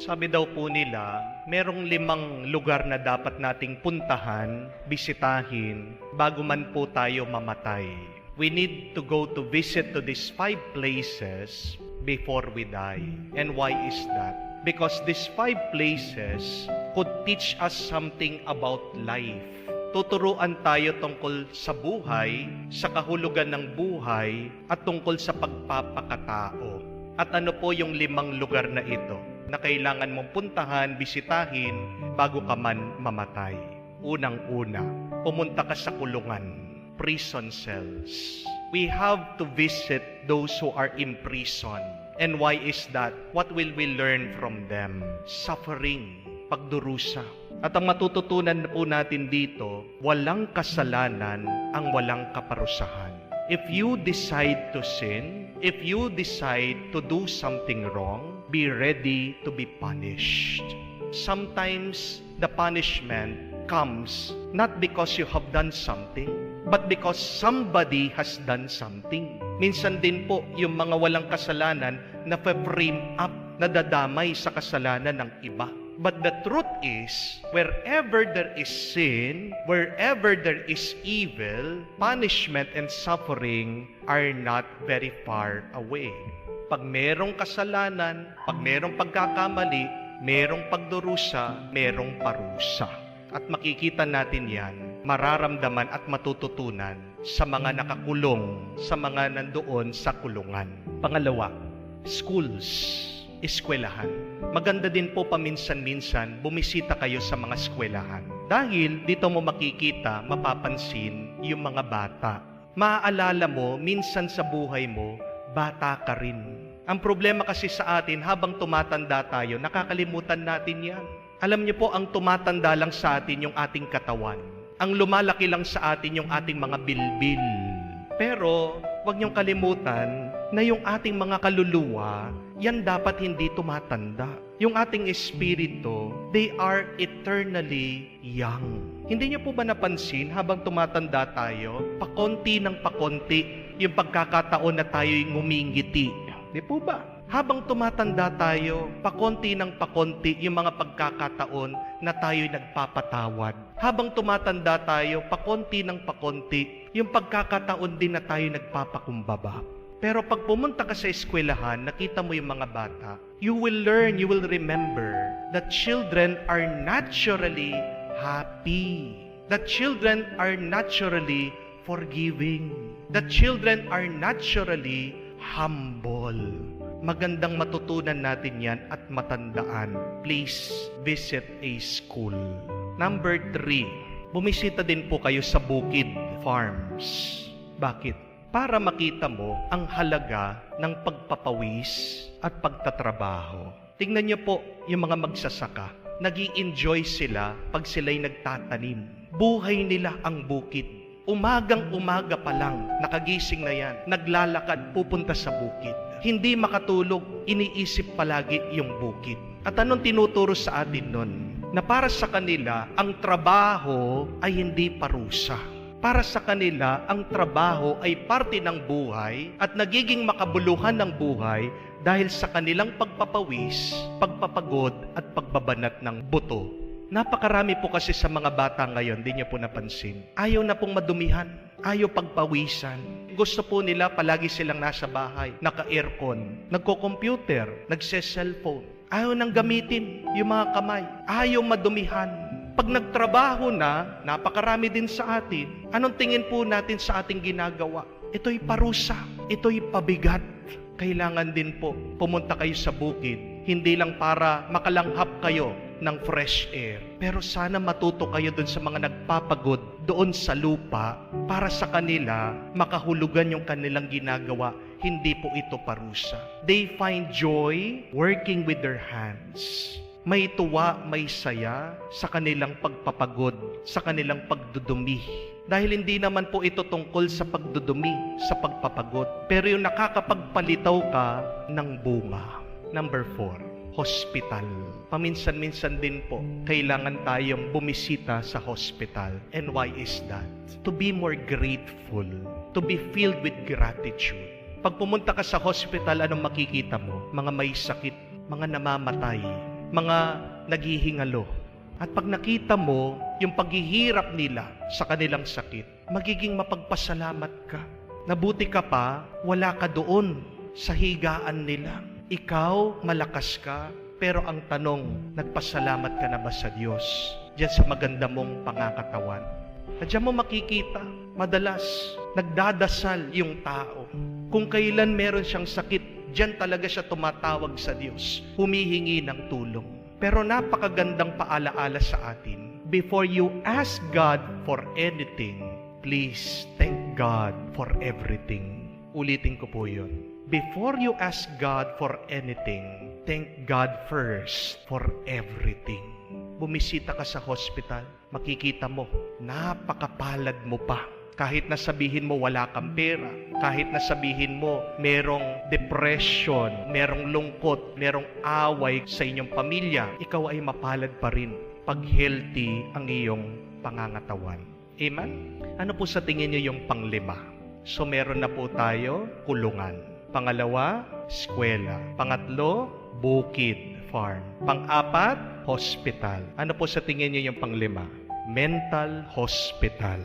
Sabi daw po nila, merong 5 lugar na dapat nating puntahan, bisitahin, bago man po tayo mamatay. We need to go to visit to these 5 places before we die. And why is that? Because these 5 places could teach us something about life. Tuturuan tayo tungkol sa buhay, sa kahulugan ng buhay, at tungkol sa pagpapakatao. At ano po yung 5 lugar na ito na kailangan mong puntahan, bisitahin, bago ka man mamatay? Unang-una, pumunta ka sa kulungan, prison cells. We have to visit those who are in prison. And why is that? What will we learn from them? Suffering, pagdurusa. At ang matututunan po natin dito, walang kasalanan ang walang kaparusahan. If you decide to sin, if you decide to do something wrong, be ready to be punished. Sometimes the punishment comes not because you have done something, but because somebody has done something. Minsan din po yung mga walang kasalanan na frame up, nadadamay sa kasalanan ng iba. But the truth is, wherever there is sin, wherever there is evil, punishment and suffering are not very far away. Pag merong kasalanan, pag merong pagkakamali, merong pagdurusa, merong parusa. At makikita natin yan, mararamdaman at matututunan sa mga nakakulong, sa mga nandoon sa kulungan. Pangalawa, schools, eskwelahan. Maganda din po paminsan-minsan bumisita kayo sa mga eskwelahan. Dahil dito mo makikita, mapapansin yung mga bata. Maaalala mo, minsan sa buhay mo, bata ka rin. Ang problema kasi sa atin, habang tumatanda tayo, nakakalimutan natin yan. Alam niyo po, ang tumatanda lang sa atin yung ating katawan. Ang lumalaki lang sa atin yung ating mga bilbil. Pero, huwag niyong kalimutan na yung ating mga kaluluwa, yan dapat hindi tumatanda. Yung ating espiritu, they are eternally young. Hindi niyo po ba napansin habang tumatanda tayo, pakonti ng pakonti yung pagkakataon na tayo'y ngumingiti? Di po ba? Habang tumatanda tayo, pakonti ng pakonti yung mga pagkakataon na tayo'y nagpapatawad. Habang tumatanda tayo, pakonti ng pakonti yung pagkakataon din na tayo nagpapakumbaba. Pero pag pumunta ka sa eskwelahan, nakita mo yung mga bata, you will learn, you will remember that children are naturally happy. That children are naturally forgiving. That children are naturally humble. Magandang matutunan natin yan at matandaan. Please visit a school. Number 3, bumisita din po kayo sa bukid farms. Bakit? Para makita mo ang halaga ng pagpapawis at pagtatrabaho. Tingnan niyo po yung mga magsasaka. Nag-i-enjoy sila pag sila'y nagtatanim. Buhay nila ang bukid. Umagang-umaga pa lang, nakagising na yan, naglalakad, pupunta sa bukid. Hindi makatulog, iniisip palagi yung bukid. At anong tinuturo sa atin nun? Na para sa kanila, ang trabaho ay hindi parusa. Para sa kanila, ang trabaho ay parte ng buhay at nagiging makabuluhan ng buhay dahil sa kanilang pagpapawis, pagpapagod at pagbabanat ng buto. Napakarami po kasi sa mga bata ngayon, di niyo po napansin. Ayaw na pong madumihan, ayaw pagpawisan. Gusto po nila palagi silang nasa bahay, naka-aircon, nagko-computer, nagse-cellphone. Ayaw nang gamitin yung mga kamay, ayaw madumihan. Pag nagtrabaho na, napakarami din sa atin. Anong tingin po natin sa ating ginagawa? Ito'y parusa, ito'y pabigat. Kailangan din po pumunta kayo sa bukid, hindi lang para makalanghap kayo ng fresh air. Pero sana matuto kayo dun sa mga nagpapagod doon sa lupa para sa kanila makahulugan yung kanilang ginagawa. Hindi po ito parusa. They find joy working with their hands. May tuwa, may saya sa kanilang pagpapagod, sa kanilang pagdudumi. Dahil hindi naman po ito tungkol sa pagdudumi, sa pagpapagod. Pero yung nakakapagpalitaw ka ng bunga. Number 4, hospital. Paminsan-minsan din po, kailangan tayong bumisita sa hospital. And why is that? To be more grateful, to be filled with gratitude. Pag pumunta ka sa hospital, anong makikita mo? Mga may sakit, mga namamatay, mga naghihingalo. At pag nakita mo yung paghihirap nila sa kanilang sakit, magiging mapagpasalamat ka. Nabuti ka pa, wala ka doon sa higaan nila. Ikaw, malakas ka, pero ang tanong, nagpasalamat ka na ba sa Diyos? Diyan sa maganda mong pangakatawan. At diyan mo makikita, madalas, nagdadasal yung tao. Kung kailan meron siyang sakit, diyan talaga siya tumatawag sa Diyos, humihingi ng tulong. Pero napakagandang paalaala sa atin, before you ask God for anything, please thank God for everything. Ulitin ko po yun. Before you ask God for anything, thank God first for everything. Bumisita ka sa hospital, makikita mo, napakapalad mo pa. Kahit na sabihin mo wala kang pera, kahit na sabihin mo merong depression, merong lungkot, merong away sa inyong pamilya, ikaw ay mapalad pa rin pag healthy ang iyong pangangatawan. Amen? Ano po sa tingin niyo yung panglima? So meron na po tayo, kulungan. Pangalawa, eskwela. Pangatlo, bukid, farm. Pang-apat, hospital. Ano po sa tingin niyo yung panglima? Mental hospital.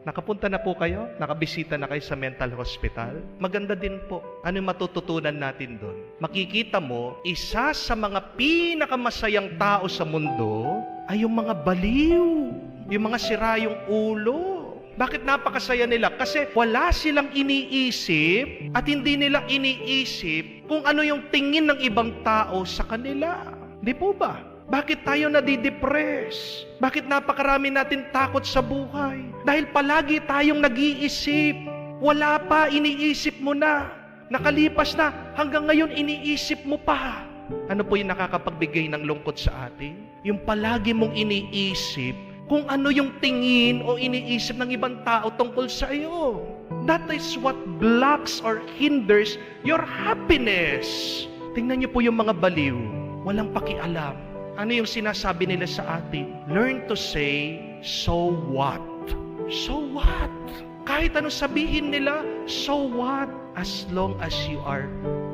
Nakapunta na po kayo? Nakabisita na kayo sa mental hospital? Maganda din po. Ano yung matututunan natin doon? Makikita mo, isa sa mga pinakamasayang tao sa mundo ay yung mga baliw, yung mga sira yung ulo. Bakit napakasaya nila? Kasi wala silang iniisip at hindi nila iniisip kung ano yung tingin ng ibang tao sa kanila. Di po ba? Bakit tayo nadidepress? Bakit napakarami natin takot sa buhay? Dahil palagi tayong nag-iisip. Wala pa, iniisip mo na. Nakalipas na, hanggang ngayon iniisip mo pa. Ano po yung nakakapagbigay ng lungkot sa atin? Yung palagi mong iniisip kung ano yung tingin o iniisip ng ibang tao tungkol sa iyo. That is what blocks or hinders your happiness. Tingnan niyo po yung mga baliw. Walang pakialam. Ano yung sinasabi nila sa atin? Learn to say, so what? So what? Kahit ano sabihin nila, so what? As long as you are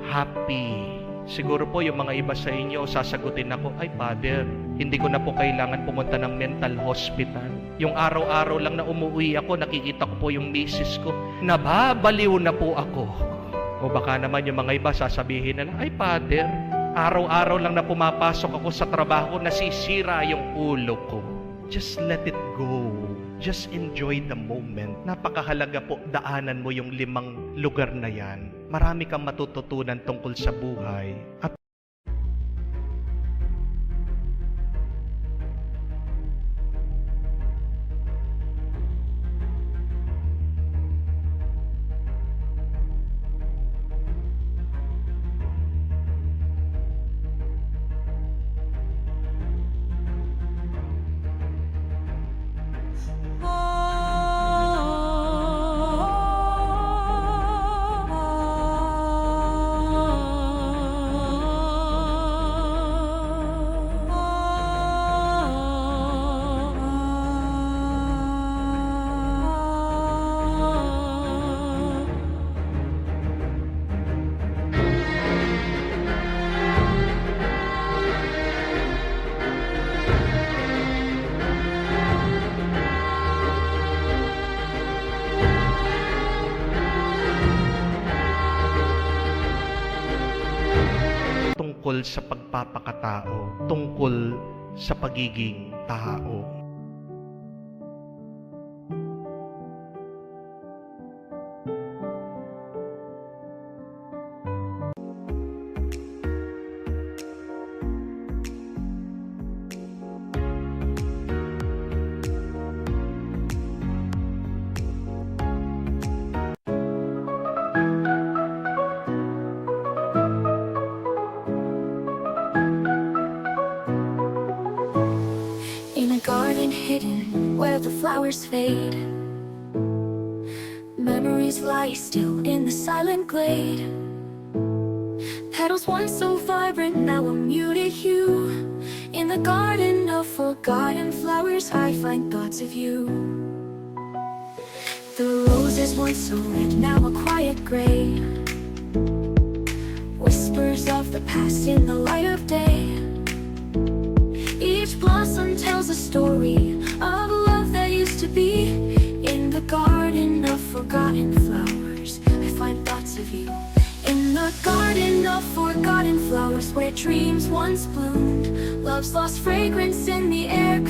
happy. Siguro po yung mga iba sa inyo, sasagutin ako, ay Father, hindi ko na po kailangan pumunta ng mental hospital. Yung araw-araw lang na umuwi ako, nakikita ko po yung misis ko, nababaliw na po ako. O baka naman yung mga iba sasabihin nila, ay Father, araw-araw lang na pumapasok ako sa trabaho, nasisira yung ulo ko. Just let it go. Just enjoy the moment. Napakahalaga po, daanan mo yung 5 lugar na yan. Marami kang matututunan tungkol sa buhay. At tungkol sa pagpapakatao, tungkol sa pagiging tao. Garden hidden where the flowers fade, memories lie still in the silent glade. Petals once so vibrant, now a muted hue. In the garden of forgotten flowers, I find thoughts of you. The roses once so red, now a quiet gray. Whispers of the past in the light of day. a story of a love that used to be. In the garden of forgotten flowers, I find thoughts of you. In the garden of forgotten flowers, where dreams once bloomed, love's lost fragrance in the air.